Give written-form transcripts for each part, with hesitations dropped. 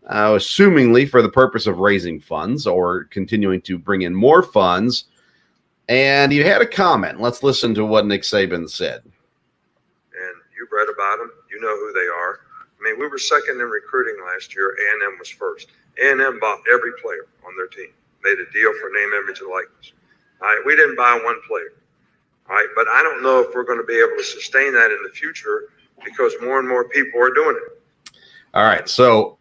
assumingly for the purpose of raising funds or continuing to bring in more funds. And he had a comment. Let's listen to what Nick Saban said. And you've read about them. You know who they are. I mean, we were second in recruiting last year. A&M was first. A&M bought every player on their team, made a deal for name, image, and likeness. All right, we didn't buy one player. All right, but I don't know if we're going to be able to sustain that in the future because more and more people are doing it. All right, so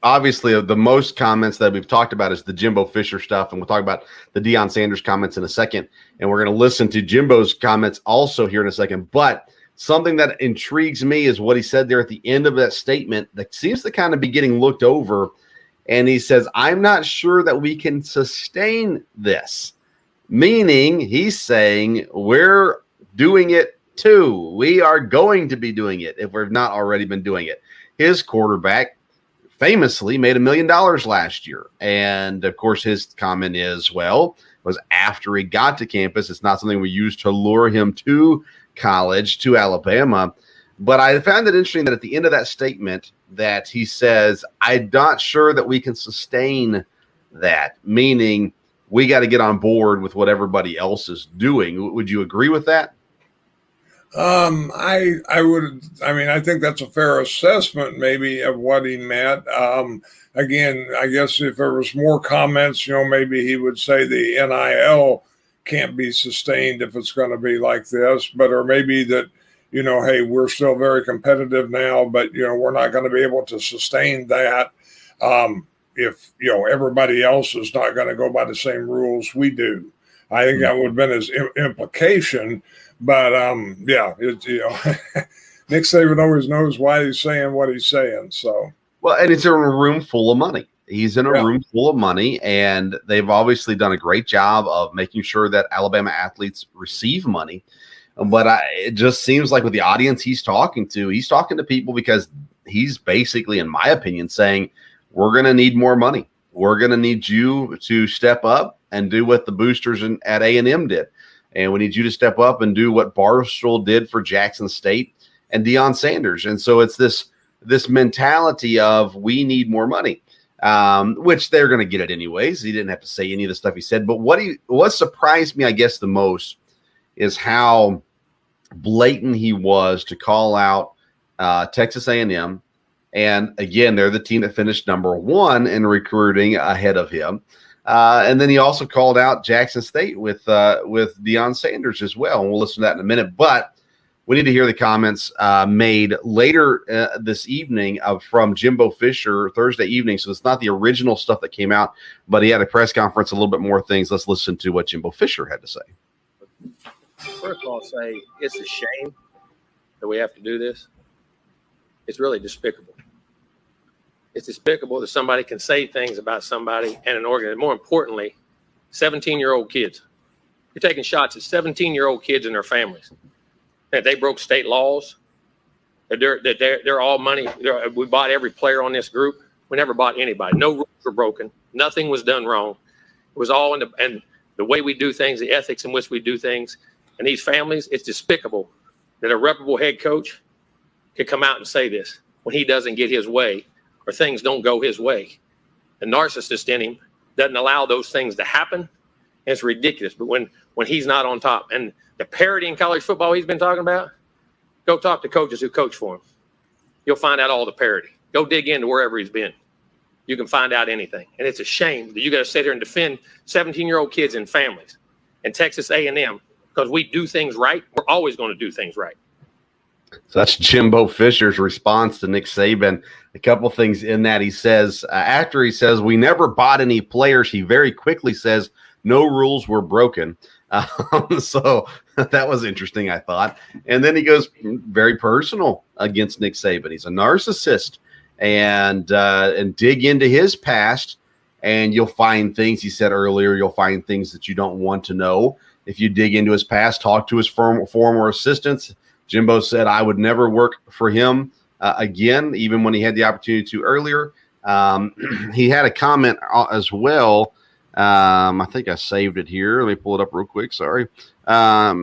obviously the most comments that we've talked about is the Jimbo Fisher stuff, and we'll talk about the Deion Sanders comments in a second, and we're going to listen to Jimbo's comments also here in a second. But something that intrigues me is what he said there at the end of that statement that seems to kind of be getting looked over. And he says, I'm not sure that we can sustain this, meaning he's saying we're doing it too. We are going to be doing it if we've not already been doing it. His quarterback famously made $1 million last year. And of course, his comment is, well, it was after he got to campus. It's not something we used to lure him to college, to Alabama. But I found it interesting that at the end of that statement that he says, I'm not sure that we can sustain that, meaning we got to get on board with what everybody else is doing. Would you agree with that? I would. I mean, I think that's a fair assessment, maybe, of what he meant. Again, I guess if there was more comments, maybe he would say the NIL can't be sustained if it's going to be like this, or maybe that, hey, we're still very competitive now, but we're not going to be able to sustain that if everybody else is not going to go by the same rules we do. I think that would have been his implication. But yeah, it's Nick Saban always knows why he's saying what he's saying. So well, and it's in a room full of money. He's in a room full of money, and they've obviously done a great job of making sure that Alabama athletes receive money. But it just seems like with the audience he's talking to people because he's basically, in my opinion, saying we're going to need more money. We're going to need you to step up and do what the boosters at A&M did. And we need you to step up and do what Barstool did for Jackson State and Deion Sanders. And so it's this mentality of we need more money, which they're going to get it anyways. He didn't have to say any of the stuff he said. But what surprised me, I guess, the most is how blatant he was to call out Texas A&M. And again, they're the team that finished number 1 in recruiting ahead of him. And then he also called out Jackson State with Deion Sanders as well. And we'll listen to that in a minute. But we need to hear the comments made later this evening from Jimbo Fisher Thursday evening. So it's not the original stuff that came out, but he had a press conference, a little bit more things. Let's listen to what Jimbo Fisher had to say. First of all, I'll say it's a shame that we have to do this. It's really despicable. It's despicable that somebody can say things about somebody and an organization. More importantly, 17-year-old kids. You're taking shots at 17-year-old kids and their families. That they broke state laws. That they're all money. We bought every player on this group. We never bought anybody. No rules were broken. Nothing was done wrong. It was all and the way we do things, the ethics in which we do things. And these families, it's despicable that a reputable head coach could come out and say this when he doesn't get his way or things don't go his way. The narcissist in him doesn't allow those things to happen. And it's ridiculous. But when he's not on top and the parity in college football he's been talking about, go talk to coaches who coach for him. You'll find out all the parity. Go dig into wherever he's been. You can find out anything. And it's a shame that you got to sit here and defend 17-year-old kids and families and Texas A&M because we do things right. We're always going to do things right. So that's Jimbo Fisher's response to Nick Saban. A couple things in that he says, after he says, we never bought any players, he very quickly says, no rules were broken. So that was interesting, I thought. And then he goes very personal against Nick Saban. He's a narcissist and dig into his past, and you'll find things he said earlier. You'll find things that you don't want to know. If you dig into his past, talk to his former assistants. Jimbo said, I would never work for him again, even when he had the opportunity to earlier. He had a comment as well. I think I saved it here. Let me pull it up real quick. Sorry.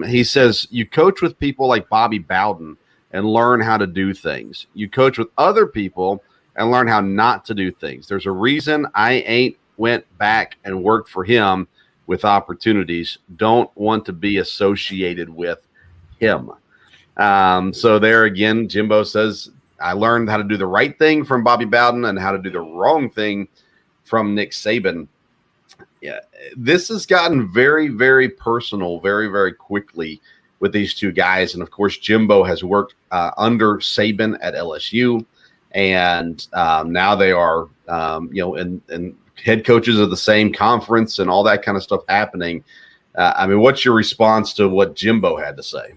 He says, you coach with people like Bobby Bowden and learn how to do things. You coach with other people and learn how not to do things. There's a reason I ain't went back and worked for him with opportunities. Don't want to be associated with him. So there again, Jimbo says, I learned how to do the right thing from Bobby Bowden and how to do the wrong thing from Nick Saban. Yeah, this has gotten very, very personal very, very quickly with these two guys. And of course, Jimbo has worked under Saban at LSU, and now they are, and head coaches of the same conference and all that kind of stuff happening. I mean, what's your response to what Jimbo had to say?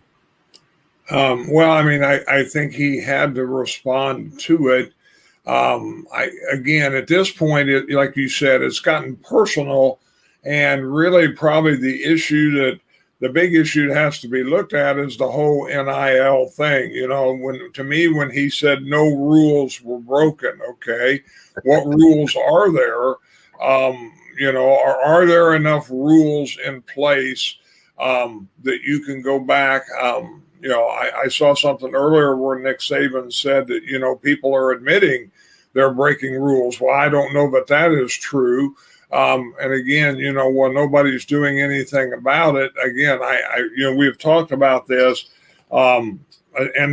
Well, I mean, I think he had to respond to it. Again, at this point, like you said, it's gotten personal, and really probably the big issue that has to be looked at is the whole NIL thing. When he said no rules were broken, okay, what rules are there? Are there enough rules in place that you can go back? I saw something earlier where Nick Saban said that, people are admitting they're breaking rules. Well, I don't know that that is true. And again, when nobody's doing anything about it, again, we've talked about this, and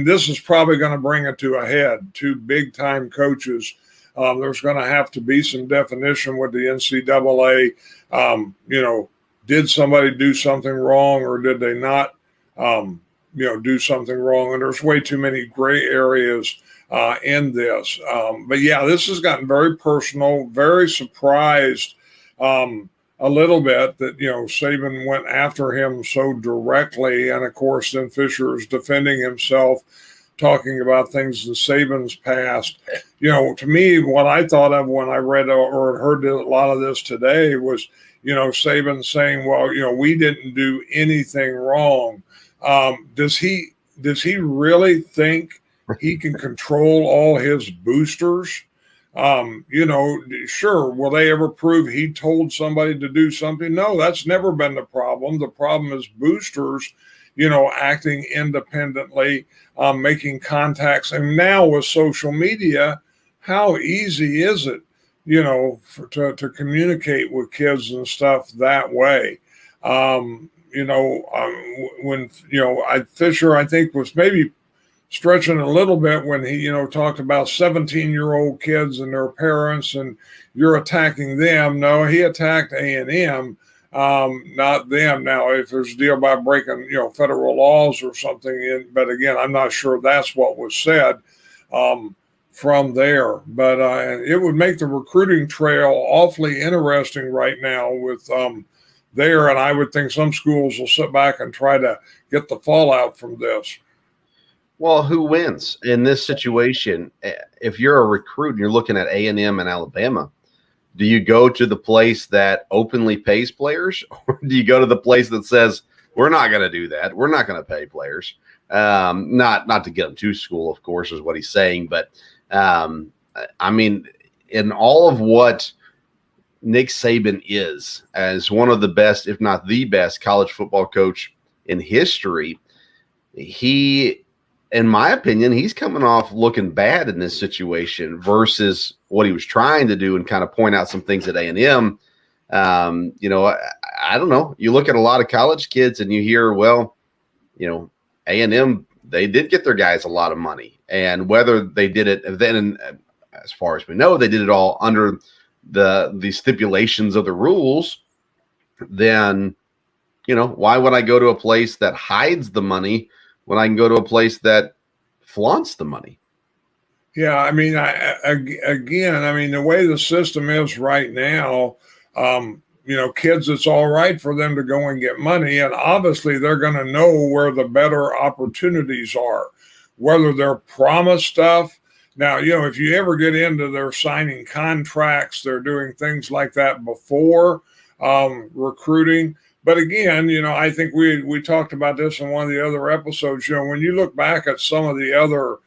this is probably going to bring it to a head. Two big time coaches. There's going to have to be some definition with the NCAA. Did somebody do something wrong, or did they not, do something wrong? And there's way too many gray areas in this. But yeah, this has gotten very personal, very surprised a little bit that, Saban went after him so directly. And of course, then Fisher is defending himself, talking about things in Saban's past. To me, what I thought of when I read or heard a lot of this today was, Saban saying, well, we didn't do anything wrong. Does he really think he can control all his boosters? Sure. Will they ever prove he told somebody to do something? No, that's never been the problem. The problem is boosters, acting independently, making contacts. And now with social media, how easy is it, to communicate with kids and stuff that way? Fisher, I think, was maybe stretching a little bit when he, talked about 17-year-old kids and their parents, and you're attacking them. No, he attacked A&M, not them. Now, if there's a deal about breaking, federal laws or something, but again, I'm not sure that's what was said from there. But it would make the recruiting trail awfully interesting right now with there, and I would think some schools will sit back and try to get the fallout from this. Well, who wins in this situation? If you're a recruit and you're looking at A&M and Alabama, do you go to the place that openly pays players, or do you go to the place that says, we're not going to do that, we're not going to pay players? Not to get them to school, of course, is what he's saying. But, I mean, in all of what Nick Saban is, as one of the best, if not the best, college football coach in history, in my opinion, he's coming off looking bad in this situation versus what he was trying to do and kind of point out some things at A&M. I don't know. You look at a lot of college kids and you hear, well, A&M, they did get their guys a lot of money. And whether they did it then, as far as we know, they did it all under the stipulations of the rules, then, why would I go to a place that hides the money when I can go to a place that flaunts the money? Yeah, I mean, the way the system is right now, kids, it's all right for them to go and get money. And obviously they're going to know where the better opportunities are, whether they're promised stuff. Now, if you ever get into their signing contracts, they're doing things like that before recruiting. But again, I think we talked about this in one of the other episodes. When you look back at some of the other,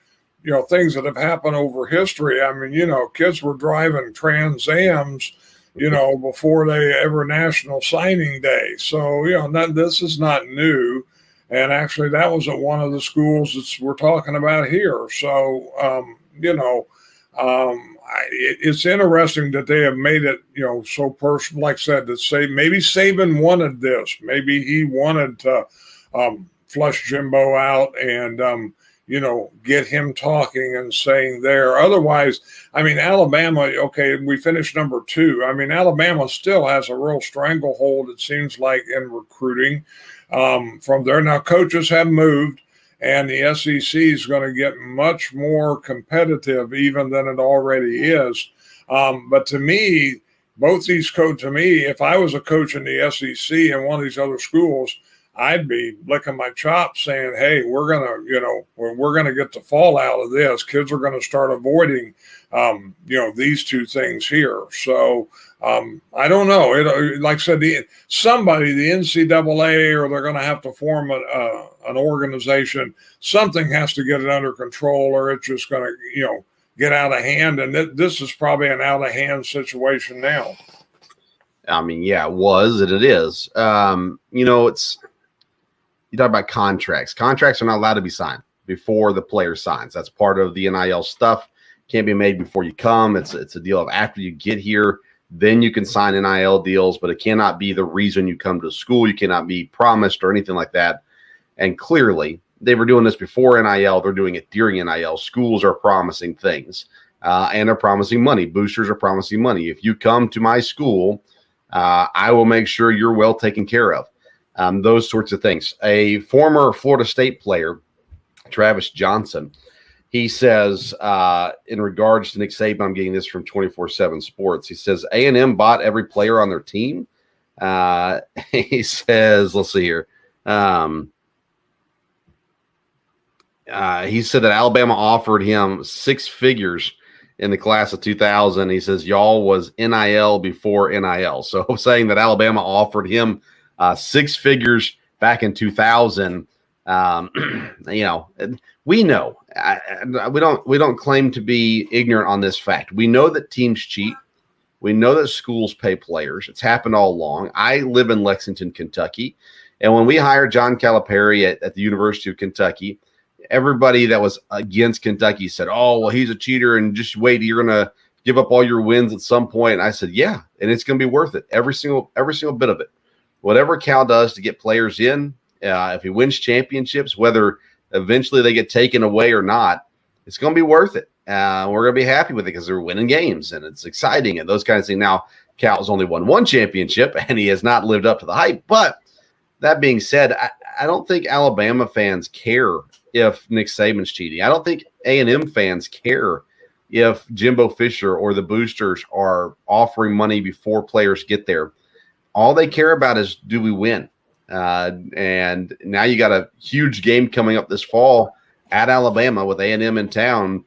things that have happened over history, I mean, kids were driving Trans Ams, before they ever National Signing Day. So, this is not new. And actually, that was at one of the schools that we're talking about here. So, it's interesting that they have made it, so personal. Like I said, that maybe Saban wanted this. Maybe he wanted to flush Jimbo out and, get him talking and saying there. Otherwise, I mean, Alabama, okay, we finished number 2. I mean, Alabama still has a real stranglehold, it seems like, in recruiting from there. Now, coaches have moved, and the SEC is going to get much more competitive even than it already is. But to me, both these coaches, if I was a coach in the SEC and one of these other schools, I'd be licking my chops saying, hey, we're going to get the fallout of this. Kids are going to start avoiding, these two things here. So I don't know. Like I said, the NCAA, or they're going to have to form an organization. Something has to get it under control, or it's just going to, get out of hand. And this is probably an out of hand situation now. I mean, yeah, it was, and it is. You talk about contracts. Contracts are not allowed to be signed before the player signs. That's part of the NIL stuff. Can't be made before you come. It's a deal of after you get here, then you can sign NIL deals, but it cannot be the reason you come to school. You cannot be promised or anything like that. And clearly, they were doing this before NIL. They're doing it during NIL. Schools are promising things, and they're promising money. Boosters are promising money. If you come to my school, I will make sure you're well taken care of. Those sorts of things. A former Florida State player, Travis Johnson, he says in regards to Nick Saban, I'm getting this from 24/7 Sports. He says A&M bought every player on their team. He says, let's see here. He said that Alabama offered him 6 figures in the class of 2000. He says y'all was NIL before NIL. So saying that Alabama offered him 6 figures back in 2000. We know. We don't claim to be ignorant on this fact. We know that teams cheat. We know that schools pay players. It's happened all along. I live in Lexington, Kentucky, and when we hired John Calipari at the University of Kentucky, everybody that was against Kentucky said, "Oh, well, he's a cheater, and just wait, you're gonna give up all your wins at some point." And I said, "Yeah, and it's gonna be worth it. Every single bit of it. Whatever Cal does to get players in, if he wins championships, whether eventually they get taken away or not, it's going to be worth it. We're going to be happy with it because they're winning games and it's exciting and those kinds of things." Now, Cal's only won 1 championship and he has not lived up to the hype. But that being said, I don't think Alabama fans care if Nick Saban's cheating. I don't think A&M fans care if Jimbo Fisher or the boosters are offering money before players get there. All they care about is, do we win? And now you got a huge game coming up this fall at Alabama with A&M in town.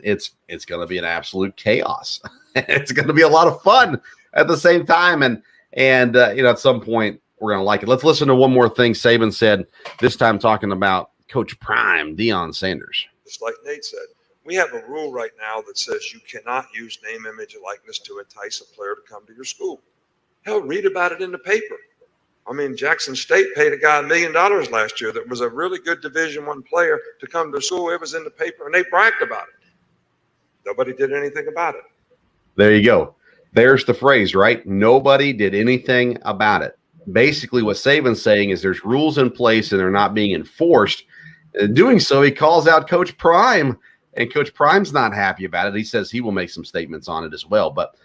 It's going to be an absolute chaos. It's going to be a lot of fun at the same time. And at some point we're going to like it. Let's listen to one more thing Saban said, this time talking about Coach Prime, Deion Sanders. Just like Nate said, we have a rule right now that says you cannot use name, image, and likeness to entice a player to come to your school. Hell, read about it in the paper. I mean, Jackson State paid a guy $1 million last year that was a really good Division I player to come to school. It was in the paper, and they bragged about it. Nobody did anything about it. There you go. There's the phrase, right? Nobody did anything about it. Basically, what Saban's saying is there's rules in place and they're not being enforced. In doing so, he calls out Coach Prime, and Coach Prime's not happy about it. He says he will make some statements on it as well. But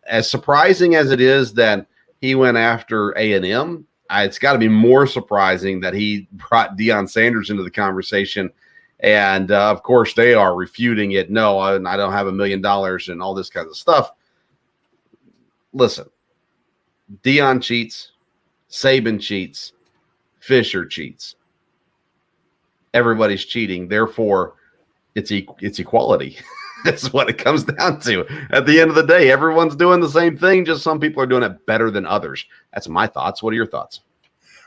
as surprising as it is that he went after A&M, it's got to be more surprising that he brought Deion Sanders into the conversation. And, of course, they are refuting it. No, I don't have $1 million and all this kind of stuff. Listen, Deion cheats, Saban cheats, Fisher cheats. Everybody's cheating. Therefore, it's equality. That's what it comes down to. At the end of the day, everyone's doing the same thing. Just some people are doing it better than others. That's my thoughts. What are your thoughts?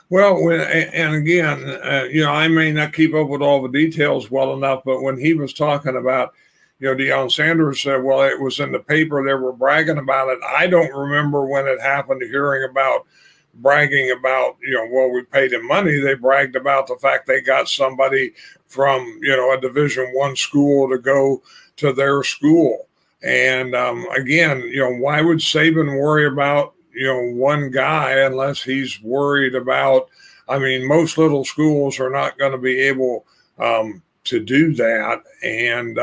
Well, I may not keep up with all the details well enough, but when he was talking about, Deion Sanders said, well, it was in the paper. They were bragging about it. I don't remember when it happened hearing about bragging about, we paid him money. They bragged about the fact they got somebody from, a Division I school to go to their school. And again, why would Saban worry about, one guy unless he's worried about, I mean, most little schools are not going to be able to do that. And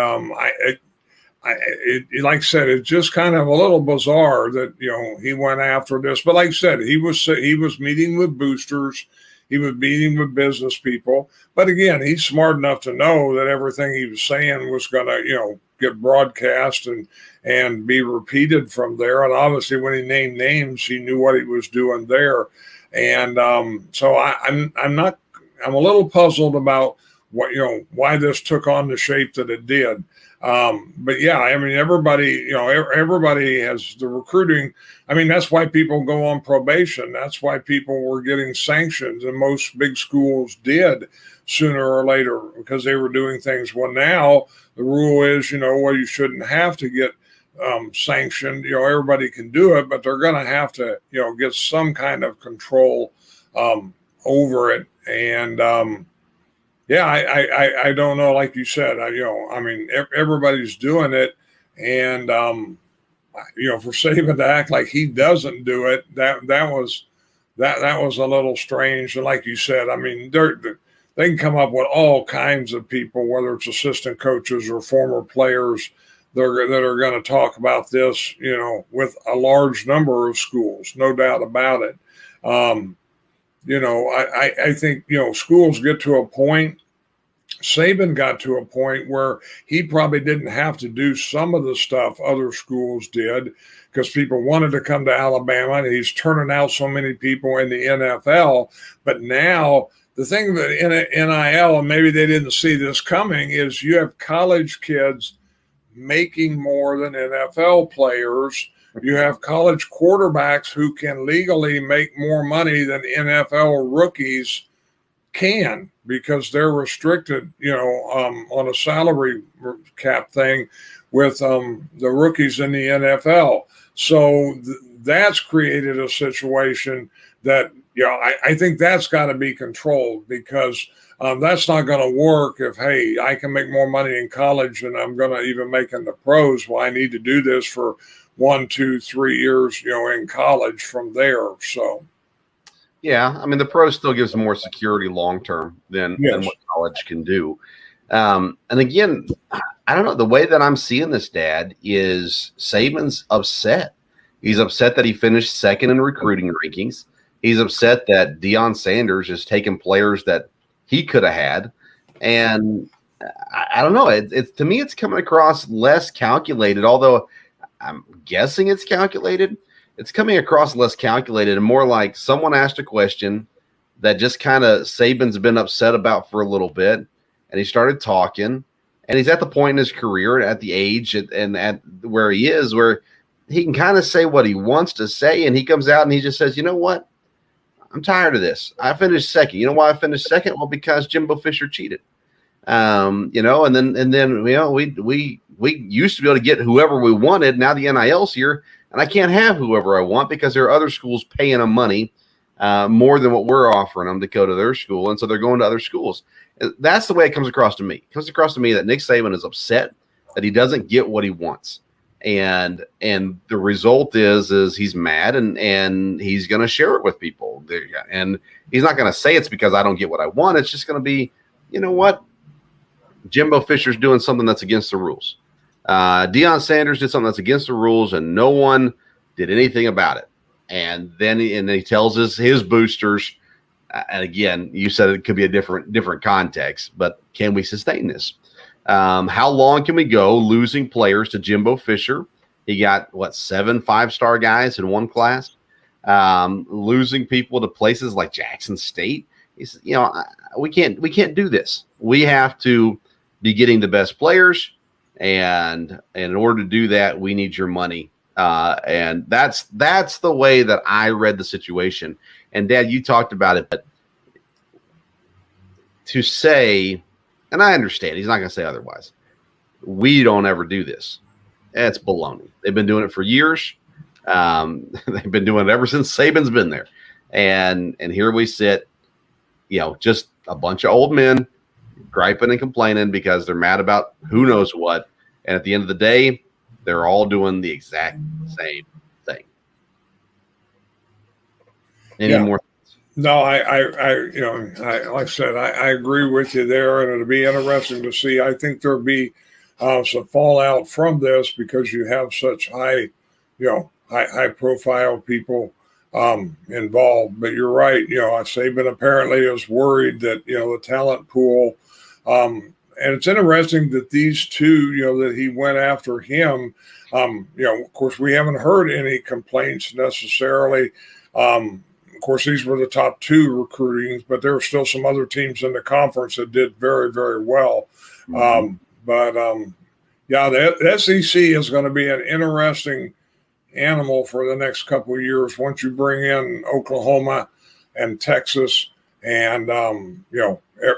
like I said, it's just kind of a little bizarre that, he went after this. But like I said, he was meeting with boosters. He was meeting with business people. But again, he's smart enough to know that everything he was saying was going to, get broadcast and be repeated from there. And obviously when he named names, he knew what he was doing there. And so I'm a little puzzled about what, why this took on the shape that it did. But yeah, I mean, everybody has the recruiting. I mean, that's why people go on probation. That's why people were getting sanctions, and most big schools did sooner or later because they were doing things. Well, now the rule is, well, you shouldn't have to get sanctioned. Everybody can do it, but they're going to have to, get some kind of control over it. And yeah, I don't know. Like you said, I mean, everybody's doing it, and for Saban to act like he doesn't do it, that was a little strange. And like you said, I mean, they can come up with all kinds of people, whether it's assistant coaches or former players, that are going to talk about this, with a large number of schools, no doubt about it. I think, schools get to a point. Saban got to a point where he probably didn't have to do some of the stuff other schools did because people wanted to come to Alabama, and he's turning out so many people in the NFL. But now the thing that in NIL, and maybe they didn't see this coming, is you have college kids making more than NFL players. You have college quarterbacks who can legally make more money than NFL rookies can because they're restricted, on a salary cap thing with the rookies in the NFL. So that's created a situation that, I think that's got to be controlled because that's not going to work if, hey, I can make more money in college than I'm going to even make in the pros. Well, I need to do this for 1, 2, 3 years, in college from there. So, yeah, I mean, the pros still gives more security long term than what college can do. And again, I don't know. The way that I'm seeing this, Dad, is Saban's upset. He's upset that he finished second in recruiting rankings. He's upset that Deion Sanders is taking players that he could have had. And I don't know. It's to me, it's coming across less calculated, although I'm guessing it's calculated. It's coming across less calculated and more like someone asked a question that just kind of Saban's been upset about for a little bit. And he started talking, and he's at the point in his career, at the age and at where he is, where he can kind of say what he wants to say. And he comes out and he just says, you know what? I'm tired of this. I finished second. You know why I finished second? Well, because Jimbo Fisher cheated. And then we used to be able to get whoever we wanted. Now the NIL's here, and I can't have whoever I want because there are other schools paying them money more than what we're offering them to go to their school, and so they're going to other schools. That's the way it comes across to me. It comes across to me that Nick Saban is upset that he doesn't get what he wants. And the result is he's mad and he's going to share it with people. And he's not going to say it's because I don't get what I want. It's just going to be, you know what? Jimbo Fisher's doing something that's against the rules. Deion Sanders did something that's against the rules, and no one did anything about it. And then he tells his boosters, and again, you said it could be a different context, but can we sustain this? How long can we go losing players to Jimbo Fisher? He got 7 5-star guys in one class, losing people to places like Jackson State. He said, we can't do this. We have to be getting the best players, and in order to do that, we need your money. And that's the way that I read the situation. And Dad, you talked about it, but to say, and I understand he's not going to say otherwise, we don't ever do this. That's baloney. They've been doing it for years. They've been doing it ever since Saban's been there. And here we sit, just a bunch of old men griping and complaining because they're mad about who knows what. And at the end of the day, they're all doing the exact same thing. Any more? No, like I said, I agree with you there, and it'll be interesting to see. I think there'll be some fallout from this because you have such high profile people involved. But you're right. Saban apparently is worried that the talent pool. And it's interesting that these two, that he went after him. Of course, we haven't heard any complaints necessarily. Of course, these were the top two recruitings, but there were still some other teams in the conference that did very, very well. The SEC is going to be an interesting animal for the next couple of years once you bring in Oklahoma and Texas and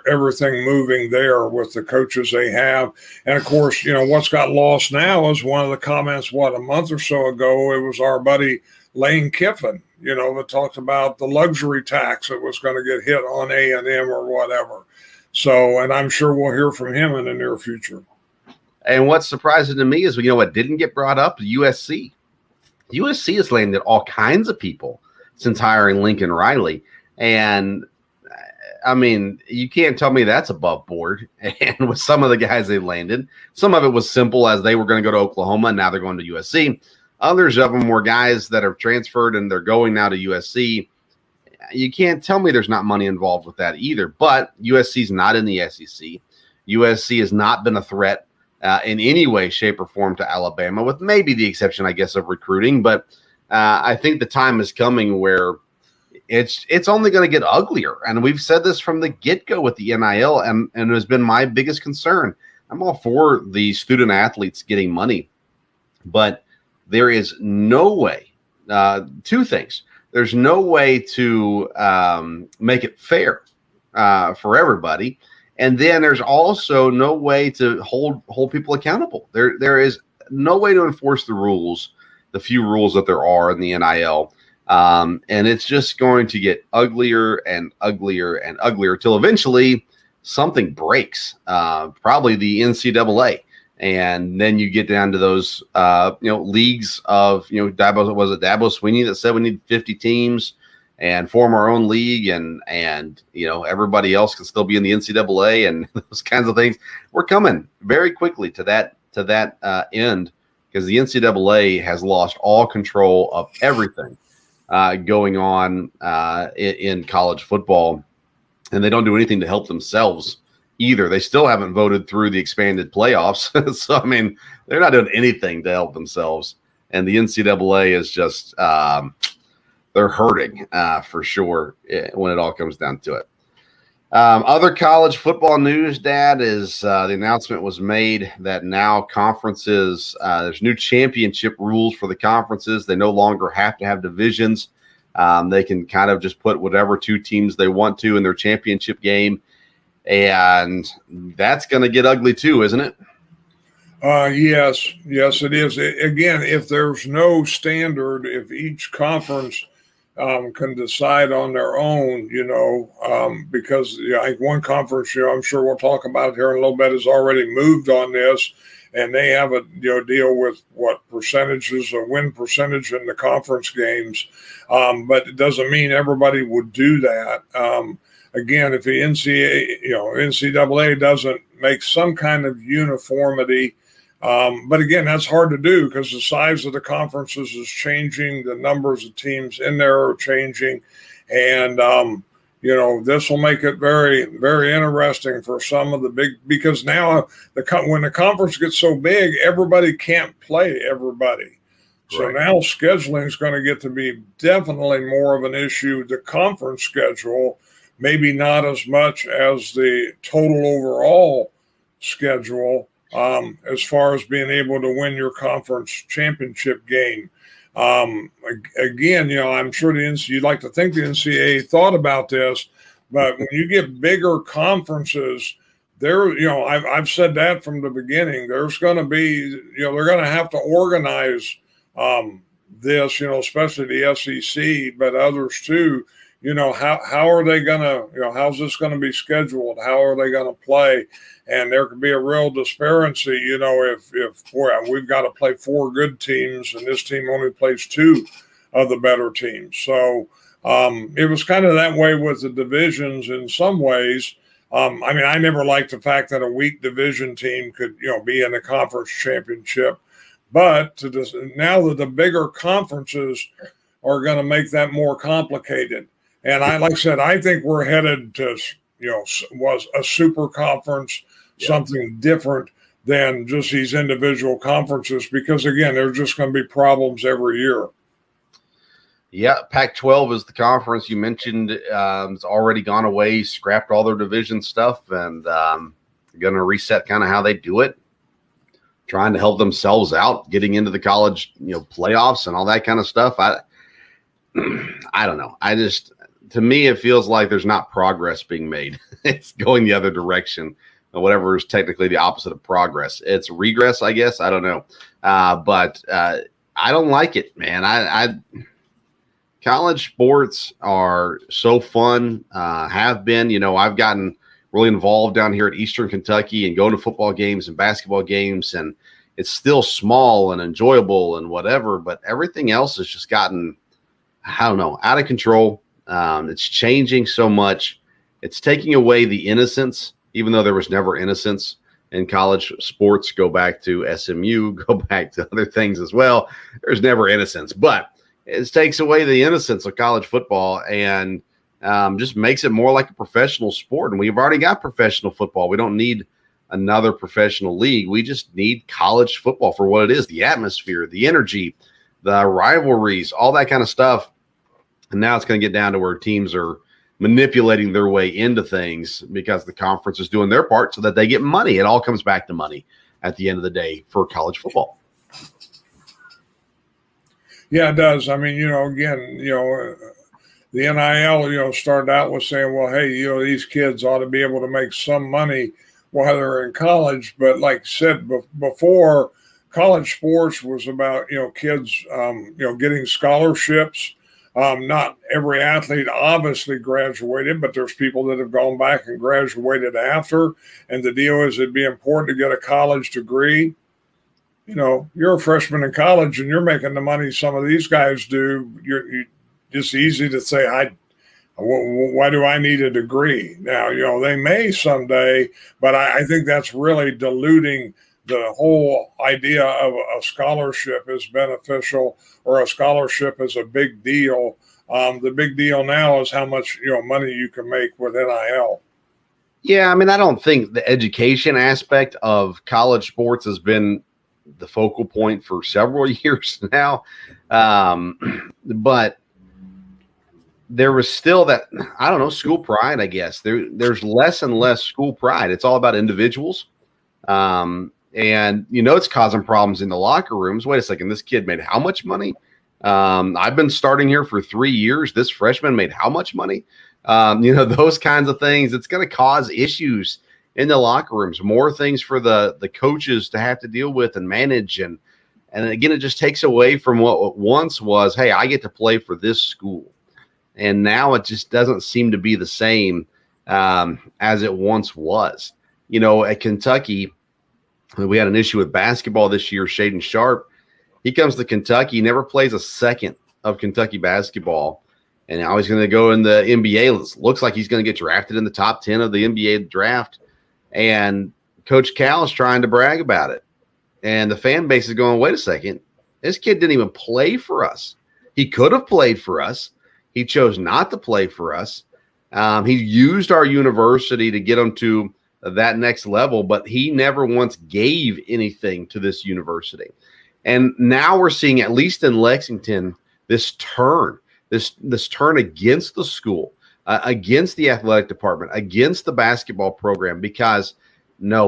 everything moving there with the coaches they have. And of course, what's got lost now is one of the comments a month or so ago. It was our buddy Lane Kiffin, that talked about the luxury tax that was going to get hit on A&M or whatever. So, and I'm sure we'll hear from him in the near future. And what's surprising to me is, what didn't get brought up? USC. USC has landed all kinds of people since hiring Lincoln Riley. And I mean, you can't tell me that's above board. And with some of the guys they landed, some of it was simple as they were going to go to Oklahoma and now they're going to USC. Others of them were guys that are transferred and they're going now to USC. You can't tell me there's not money involved with that either. But USC is not in the SEC. USC has not been a threat in any way, shape, or form to Alabama, with maybe the exception, I guess, of recruiting. But I think the time is coming where it's only going to get uglier. And we've said this from the get-go with the NIL, and it has been my biggest concern. I'm all for the student athletes getting money, but there is no way, two things. There's no way to make it fair for everybody. And then there's also no way to hold people accountable. There is no way to enforce the rules, the few rules that there are in the NIL. And it's just going to get uglier and uglier and uglier till eventually something breaks, probably the NCAA. And then you get down to those, leagues of, Dabo Sweeney that said we need 50 teams and form our own league, and everybody else can still be in the NCAA and those kinds of things. We're coming very quickly to that end, because the NCAA has lost all control of everything going on in college football, and they don't do anything to help themselves either. They still haven't voted through the expanded playoffs. So, I mean, they're not doing anything to help themselves. And the NCAA is just they're hurting for sure when it all comes down to it. Other college football news, Dad, is the announcement was made that now conferences, there's new championship rules for the conferences. They no longer have to have divisions. They can kind of just put whatever two teams they want to in their championship game. And that's going to get ugly too, isn't it? Yes, it is. Again, if there's no standard, if each conference can decide on their own, because I think one conference, I'm sure we'll talk about it here in a little bit, has already moved on this, and they have a deal with what percentages or win percentage in the conference games, but it doesn't mean everybody would do that. Again, if the NCAA doesn't make some kind of uniformity, but again, that's hard to do because the size of the conferences is changing, the numbers of teams in there are changing, and this will make it very, very interesting for some of the big, because now when the conference gets so big, everybody can't play everybody. So now scheduling is going to get to be definitely more of an issue. The conference schedule, maybe not as much as the total overall schedule, as far as being able to win your conference championship game. Again, I'm sure you'd like to think the NCAA thought about this, but when you get bigger conferences, I've said that from the beginning. There's going to be, they're going to have to organize this, especially the SEC, but others too, how are they going to, how's this going to be scheduled? How are they going to play? And there could be a real disparity, if boy, we've got to play 4 good teams and this team only plays 2 of the better teams. So it was kind of that way with the divisions in some ways. I never liked the fact that a weak division team could, be in a conference championship. But now that the bigger conferences are going to make that more complicated. And like I said, I think we're headed to, was a super conference, something different than just these individual conferences, because again, there's just going to be problems every year. Yeah, Pac-12 is the conference you mentioned. It's already gone away, scrapped all their division stuff, and going to reset kind of how they do it, trying to help themselves out, getting into the college, playoffs and all that kind of stuff. I don't know. To me, it feels like there's not progress being made. It's going the other direction, or whatever is technically the opposite of progress. It's regress, I guess. I don't know. But I don't like it, man. College sports are so fun, have been. I've gotten really involved down here at Eastern Kentucky and going to football games and basketball games, and it's still small and enjoyable and whatever, but everything else has just gotten, I don't know, out of control. It's changing so much. It's taking away the innocence, even though there was never innocence in college sports. Go back to SMU, go back to other things as well. There's never innocence, but it takes away the innocence of college football and just makes it more like a professional sport. And we've already got professional football. We don't need another professional league. We just need college football for what it is, the atmosphere, the energy, the rivalries, all that kind of stuff. And now it's going to get down to where teams are manipulating their way into things because the conference is doing their part so that they get money. It all comes back to money at the end of the day for college football. Yeah, it does. Again, the NIL, started out with saying, well, hey, these kids ought to be able to make some money while they're in college. But like I said before, college sports was about, kids, getting scholarships. Not every athlete obviously graduated, but there's people that have gone back and graduated after. And the deal is it'd be important to get a college degree. You're a freshman in college and you're making the money some of these guys do. You're just easy to say, why do I need a degree? Now, they may someday, but I think that's really diluting the whole idea of a scholarship is beneficial or a scholarship is a big deal. The big deal now is how much, money you can make with NIL. Yeah, I don't think the education aspect of college sports has been the focal point for several years now. But there was still that, school pride, I guess. There's less and less school pride. It's all about individuals. And, it's causing problems in the locker rooms. Wait a second, this kid made how much money? I've been starting here for 3 years. This freshman made how much money? Those kinds of things. It's going to cause issues in the locker rooms, more things for the coaches to have to deal with and manage. And again, it just takes away from what once was, hey, I get to play for this school. And now it just doesn't seem to be the same as it once was. At Kentucky, we had an issue with basketball this year. Shaden Sharp, he comes to Kentucky, never plays a second of Kentucky basketball. And now he's going to go in the NBA. Looks like he's going to get drafted in the top 10 of the NBA draft. And Coach Cal is trying to brag about it. And the fan base is going, wait a second. This kid didn't even play for us. He could have played for us. He chose not to play for us. He used our university to get him to that next level, but he never once gave anything to this university. And now we're seeing, at least in Lexington, this turn against the school, against the athletic department, against the basketball program, because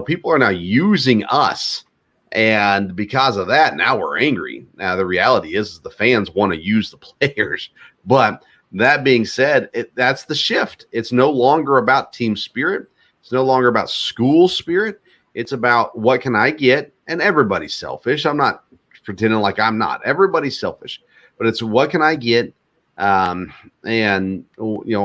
people are now using us. And because of that, now we're angry. Now, the reality is the fans want to use the players. But that being said, that's the shift. It's no longer about team spirit. It's no longer about school spirit. It's about what can I get? And everybody's selfish. I'm not pretending like I'm not. Everybody's selfish. But it's what can I get And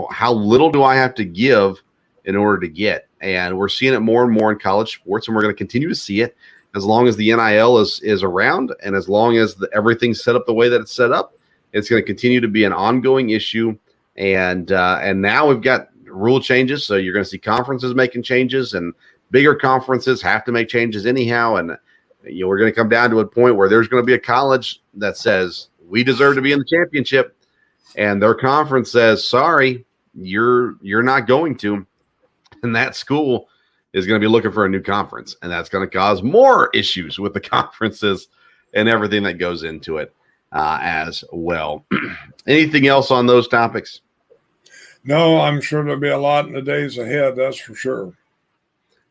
how little do I have to give in order to get? And we're seeing it more and more in college sports, and we're going to continue to see it as long as the NIL is around, and as long as everything's set up the way that it's set up. It's going to continue to be an ongoing issue. And now we've got rule changes, so you're going to see conferences making changes, and bigger conferences have to make changes anyhow. And we're going to come down to a point where there's going to be a college that says we deserve to be in the championship, and their conference says, sorry, you're not going to. And that school is going to be looking for a new conference, and that's going to cause more issues with the conferences and everything that goes into it as well. Anything else on those topics? No, I'm sure there'll be a lot in the days ahead. That's for sure.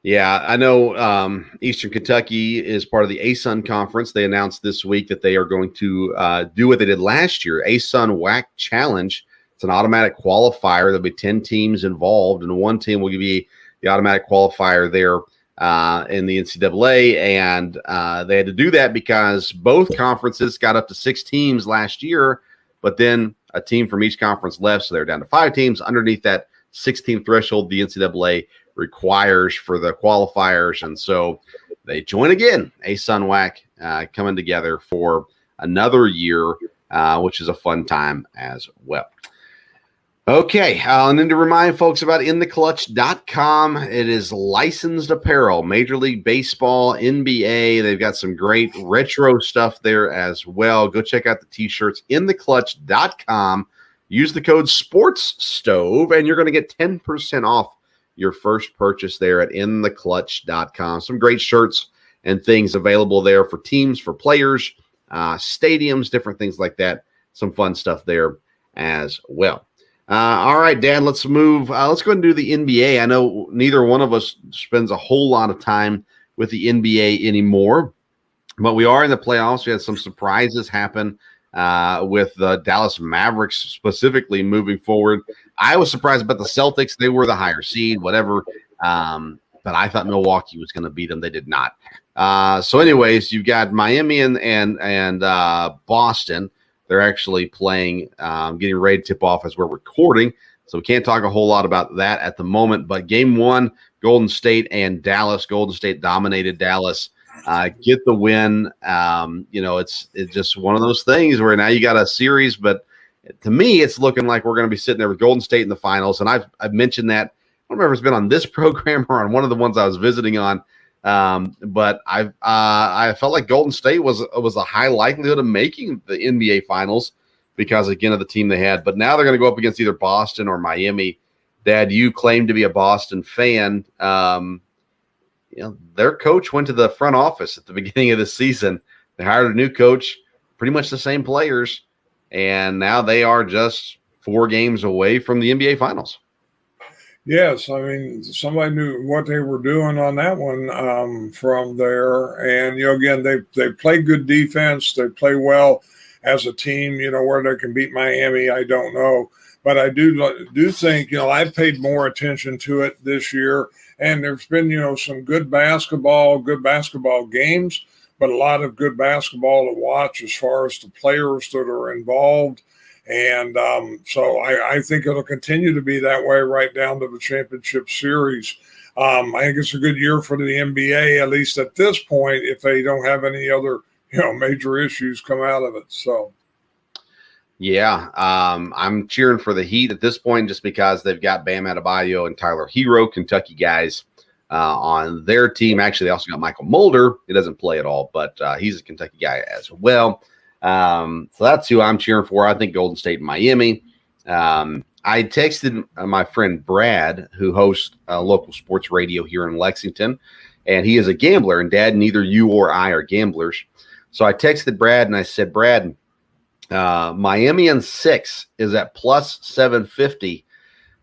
Yeah, I know Eastern Kentucky is part of the ASUN conference. They announced this week that they are going to do what they did last year, ASUN WAC Challenge. It's an automatic qualifier. There'll be 10 teams involved, and one team will give you the automatic qualifier there in the NCAA. And they had to do that because both conferences got up to 6 teams last year, but then a team from each conference left, so they're down to 5 teams. Underneath that 6-team threshold, the NCAA requires for the qualifiers, and so they join again. ASUN WAC coming together for another year, which is a fun time as well. Okay, and then to remind folks about InTheClutch.com, it is licensed apparel, Major League Baseball, NBA. They've got some great retro stuff there as well. Go check out the t-shirts, InTheClutch.com. Use the code SPORTSSTOVE, and you're going to get 10% off your first purchase there at InTheClutch.com. Some great shirts and things available there for teams, for players, stadiums, different things like that. Some fun stuff there as well. All right, Dan, let's move. Let's go ahead and do the NBA. I know neither one of us spends a whole lot of time with the NBA anymore, but we are in the playoffs. We had some surprises happen with the Dallas Mavericks specifically moving forward. I was surprised about the Celtics. They were the higher seed, whatever. But I thought Milwaukee was going to beat them. They did not. So anyways, you've got Miami and Boston. They're actually playing, getting ready to tip off as we're recording. So we can't talk a whole lot about that at the moment. But game 1, Golden State and Dallas. Golden State dominated Dallas. Get the win. It's just one of those things where now you got a series, but to me, it's looking like we're going to be sitting there with Golden State in the finals. And I've mentioned that. I don't remember if it's been on this program or on one of the ones I was visiting on. But I felt like Golden State was a high likelihood of making the NBA finals because, again, of the team they had. But now they're going to go up against either Boston or Miami. Dad, you claim to be a Boston fan. Their coach went to the front office at the beginning of the season. They hired a new coach, pretty much the same players, and now they are just 4 games away from the NBA finals. Yes, I mean, somebody knew what they were doing on that one from there. And, again, they play good defense. They play well as a team. Where they can beat Miami, I don't know. But I do think, I've paid more attention to it this year. And there's been, some good basketball games, but a lot of good basketball to watch as far as the players that are involved. And so I think it'll continue to be that way right down to the championship series. I think it's a good year for the NBA, at least at this point, if they don't have any other, major issues come out of it. So. Yeah, I'm cheering for the Heat at this point just because they've got Bam Adebayo and Tyler Hero, Kentucky guys, on their team. Actually, they also got Michael Mulder. He doesn't play at all, but he's a Kentucky guy as well. So that's who I'm cheering for. I think Golden State and Miami. I texted my friend Brad, who hosts local sports radio here in Lexington, and he is a gambler. And Dad, neither you or I are gamblers. So I texted Brad and I said, Brad, Miami and 6 is at plus 750.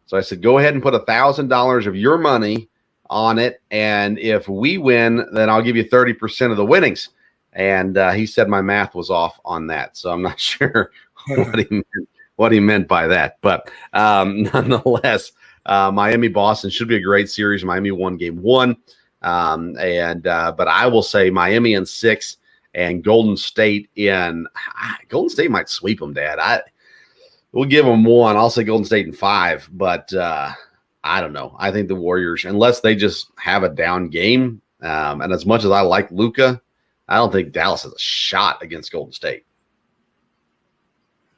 So I said, go ahead and put $1,000 of your money on it. And if we win, then I'll give you 30% of the winnings. And he said my math was off on that. So I'm not sure what he meant by that. But nonetheless, Miami-Boston should be a great series. Miami won game 1. But I will say Miami in 6 and Golden State might sweep them, Dad. we'll give them one. I'll say Golden State in 5, but I don't know. I think the Warriors, unless they just have a down game, and as much as I like Luka, I don't think Dallas has a shot against Golden State.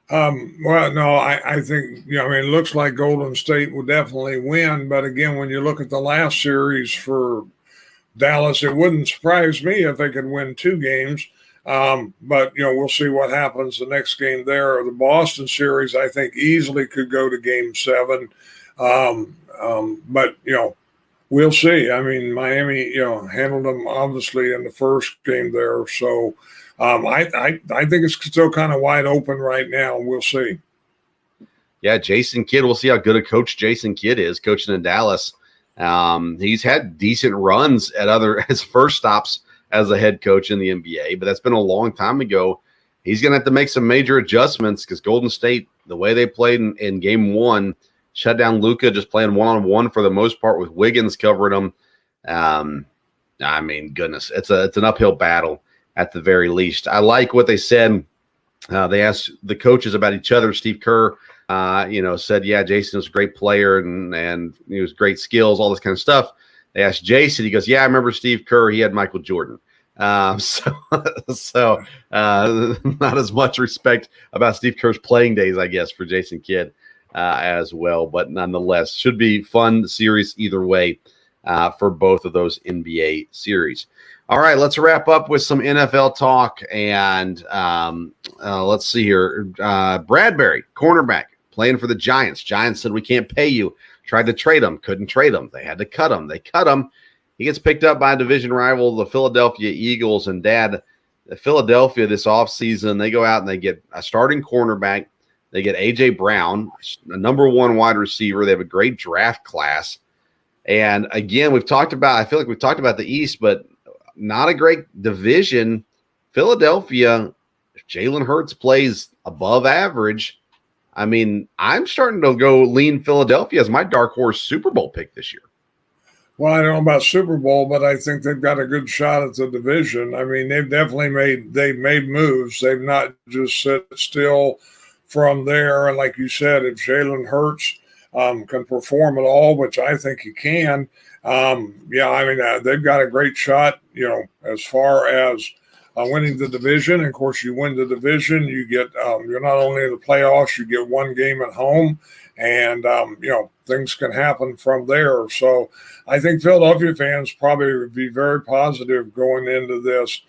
Well, no, I think, I mean, it looks like Golden State will definitely win. But again, when you look at the last series for Dallas, it wouldn't surprise me if they could win 2 games. But, we'll see what happens the next game there. The Boston series, I think, easily could go to game 7. But, we'll see. I mean, Miami, handled them obviously in the first game there. So I think it's still kind of wide open right now. We'll see. Yeah, Jason Kidd. We'll see how good a coach Jason Kidd is coaching in Dallas. He's had decent runs at his first stops as a head coach in the NBA, but that's been a long time ago. He's going to have to make some major adjustments because Golden State, the way they played in game 1, shut down Luka, just playing one-on-one for the most part with Wiggins covering him. I mean, goodness, it's an uphill battle at the very least. I like what they said. They asked the coaches about each other. Steve Kerr, said, yeah, Jason was a great player and he was great skills, all this kind of stuff. They asked Jason, he goes, yeah, I remember Steve Kerr. He had Michael Jordan. So not as much respect about Steve Kerr's playing days, I guess, for Jason Kidd as well. But nonetheless, should be fun series either way for both of those NBA series. All right, let's wrap up with some NFL talk. And let's see here. Bradbury, cornerback, playing for the Giants. Giants said, we can't pay you. Tried to trade him, couldn't trade him. They had to cut him. They cut him. He gets picked up by a division rival, the Philadelphia Eagles. And Dad, Philadelphia this offseason, they go out and they get a starting cornerback. They get A.J. Brown, a number 1 wide receiver. They have a great draft class. And again, I feel like we've talked about the East, but not a great division. Philadelphia, if Jalen Hurts plays above average, I mean, I'm starting to go lean Philadelphia as my dark horse Super Bowl pick this year. Well, I don't know about Super Bowl, but I think they've got a good shot at the division. I mean, they've definitely made moves. They've not just sit still from there. And like you said, if Jalen Hurts can perform at all, which I think he can, they've got a great shot, as far as winning the division. And of course, you win the division, you get, you're not only in the playoffs, you get 1 game at home, and, things can happen from there. So I think Philadelphia fans probably would be very positive going into this.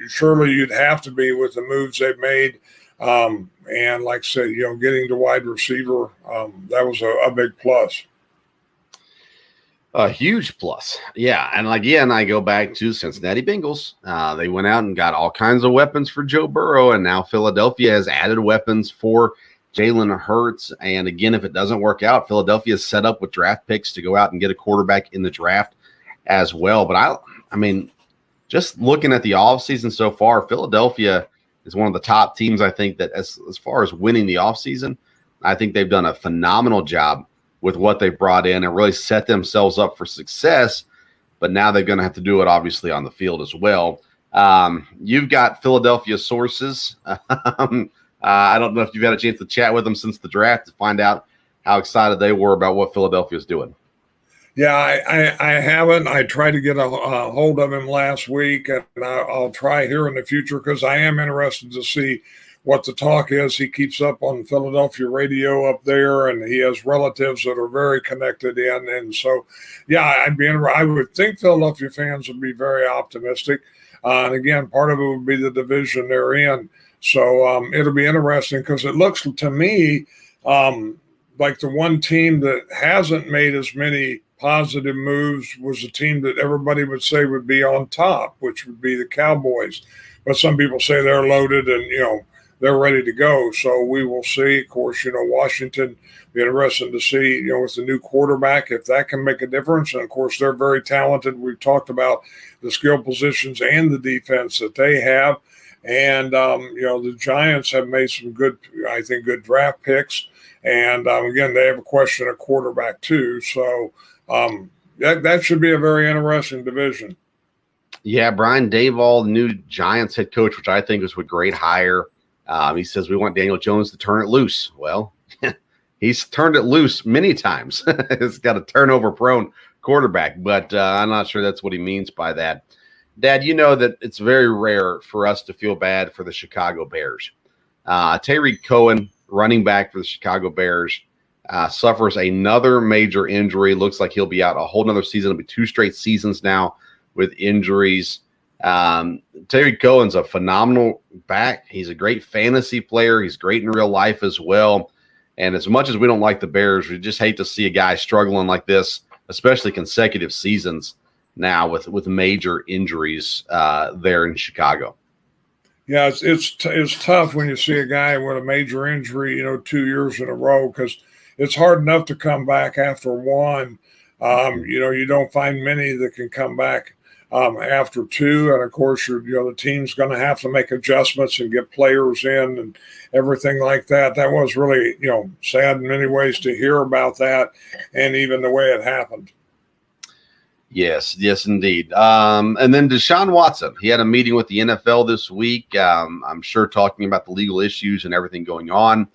Surely you'd have to be with the moves they've made. And like I said, getting the wide receiver, that was a big plus. A huge plus. Yeah. And again, I go back to Cincinnati Bengals. They went out and got all kinds of weapons for Joe Burrow, and now Philadelphia has added weapons for Jalen Hurts. And again, if it doesn't work out, Philadelphia is set up with draft picks to go out and get a quarterback in the draft as well. But I mean, just looking at the offseason so far, Philadelphia is one of the top teams, I think, that as far as winning the offseason, I think they've done a phenomenal job with what they brought in and really set themselves up for success. But now they're going to have to do it, obviously, on the field as well. You've got Philadelphia sources. I don't know if you've had a chance to chat with them since the draft to find out how excited they were about what Philadelphia is doing. Yeah, I haven't. I tried to get a hold of him last week, and I'll try here in the future because I am interested to see what the talk is. He keeps up on Philadelphia radio up there, and he has relatives that are very connected in. And so, yeah, I would think Philadelphia fans would be very optimistic. And again, part of it would be the division they're in. So it'll be interesting because it looks to me like the one team that hasn't made as many positive moves was a team that everybody would say would be on top, which would be the Cowboys. But some people say they're loaded and, they're ready to go. So we will see. Of course, Washington, be interesting to see, with the new quarterback, if that can make a difference. And of course, they're very talented. We've talked about the skill positions and the defense that they have. And, the Giants have made some good draft picks. And again, they have a question of quarterback too. So that should be a very interesting division. Yeah, Brian Daboll, new Giants head coach, which I think was a great hire. He says we want Daniel Jones to turn it loose. Well, he's turned it loose many times. He's got a turnover-prone quarterback, but I'm not sure that's what he means by that. Dad, you know that it's very rare for us to feel bad for the Chicago Bears. Tyreek Cohen, running back for the Chicago Bears, suffers another major injury. Looks like he'll be out a whole nother season. It'll be 2 straight seasons now with injuries. Tyreek Cohen's a phenomenal back. He's a great fantasy player. He's great in real life as well. And as much as we don't like the Bears, we just hate to see a guy struggling like this, especially consecutive seasons now with major injuries there in Chicago. Yeah, it's tough when you see a guy with a major injury, 2 years in a row, because it's hard enough to come back after one. You don't find many that can come back after two, and of course, the team's going to have to make adjustments and get players in and everything like that. That was really, sad in many ways to hear about that, and even the way it happened. Yes, indeed. And then Deshaun Watson, he had a meeting with the NFL this week. I'm sure talking about the legal issues and everything going on.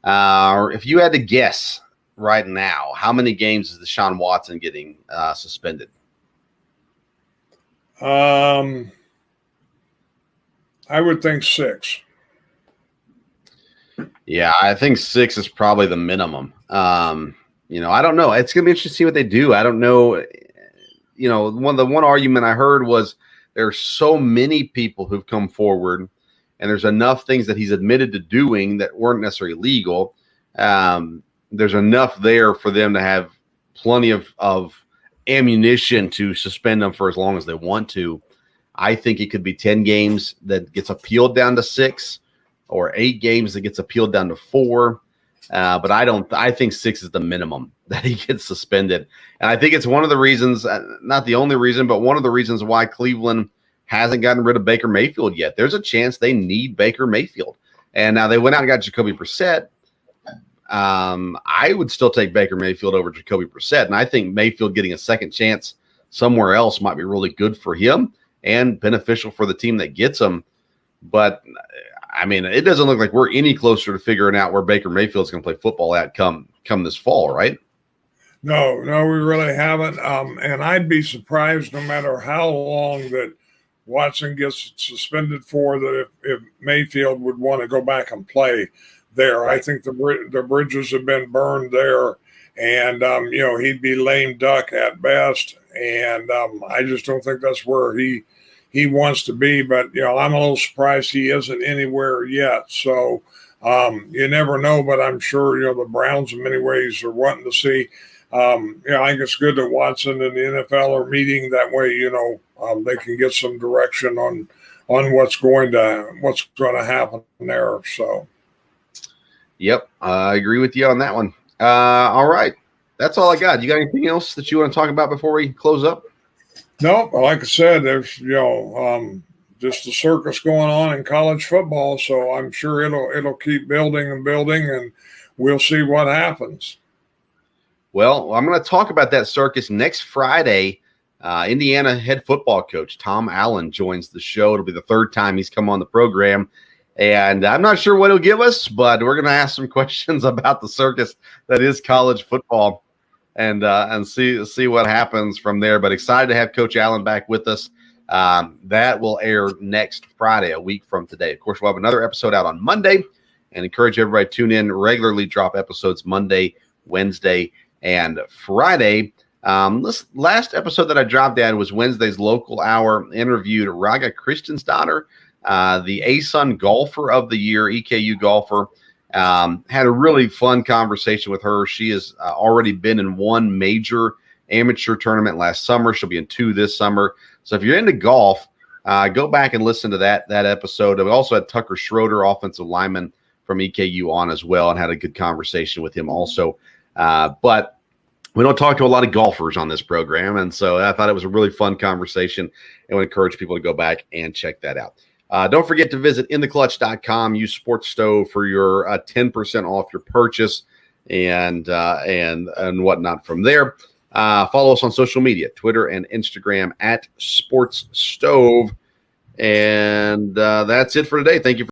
If you had to guess right now, how many games is Deshaun Watson getting suspended? I would think 6. Yeah, I think 6 is probably the minimum. I don't know. It's going to be interesting to see what they do. I don't know. One argument I heard was there's so many people who've come forward, and there's enough things that he's admitted to doing that weren't necessarily legal. There's enough there for them to have plenty of ammunition to suspend them for as long as they want to. I think it could be 10 games that gets appealed down to 6, or 8 games that gets appealed down to 4. But I think 6 is the minimum that he gets suspended. And I think it's one of the reasons, not the only reason, but one of the reasons why Cleveland hasn't gotten rid of Baker Mayfield yet. There's a chance they need Baker Mayfield. And now they went out and got Jacoby Brissett. I would still take Baker Mayfield over Jacoby Brissett. And I think Mayfield getting a second chance somewhere else might be really good for him and beneficial for the team that gets him. But I mean, it doesn't look like we're any closer to figuring out where Baker Mayfield's going to play football at come this fall, right? No, we really haven't. And I'd be surprised, no matter how long that Watson gets suspended for, that if Mayfield would want to go back and play there. Right. I think the bridges have been burned there, and he'd be lame duck at best. And I just don't think that's where he wants to be. But I'm a little surprised he isn't anywhere yet. So you never know. But I'm sure the Browns in many ways are wanting to see. I think it's good that Watson and the NFL are meeting that way. They can get some direction on what's going to happen there. So. Yep, I agree with you on that one. All right, that's all I got. You got anything else that you want to talk about before we close up? No, like I said, there's just a circus going on in college football, so I'm sure it'll keep building and building, and we'll see what happens. Well, I'm going to talk about that circus next Friday. Indiana head football coach Tom Allen joins the show. It'll be the 3rd time he's come on the program. And I'm not sure what he'll give us, but we're going to ask some questions about the circus that is college football and see what happens from there. But excited to have Coach Allen back with us. That will air next Friday, a week from today. Of course, we'll have another episode out on Monday, and encourage everybody to tune in. Regularly drop episodes Monday, Wednesday, and Friday. This last episode that I dropped, Dad, was Wednesday's local hour. Interviewed Raga Christiansdottir, the ASUN Golfer of the Year, EKU golfer. Had a really fun conversation with her. She has already been in 1 major amateur tournament last summer. She'll be in 2 this summer. So if you're into golf, go back and listen to that episode. We also had Tucker Schroeder, offensive lineman from EKU, on as well, and had a good conversation with him also. But we don't talk to a lot of golfers on this program, and so I thought it was a really fun conversation, and would encourage people to go back and check that out. Don't forget to visit intheclutch.com. Use Sports Stove for your 10% off your purchase and whatnot from there. Follow us on social media, Twitter and Instagram at Sports Stove. And that's it for today. Thank you for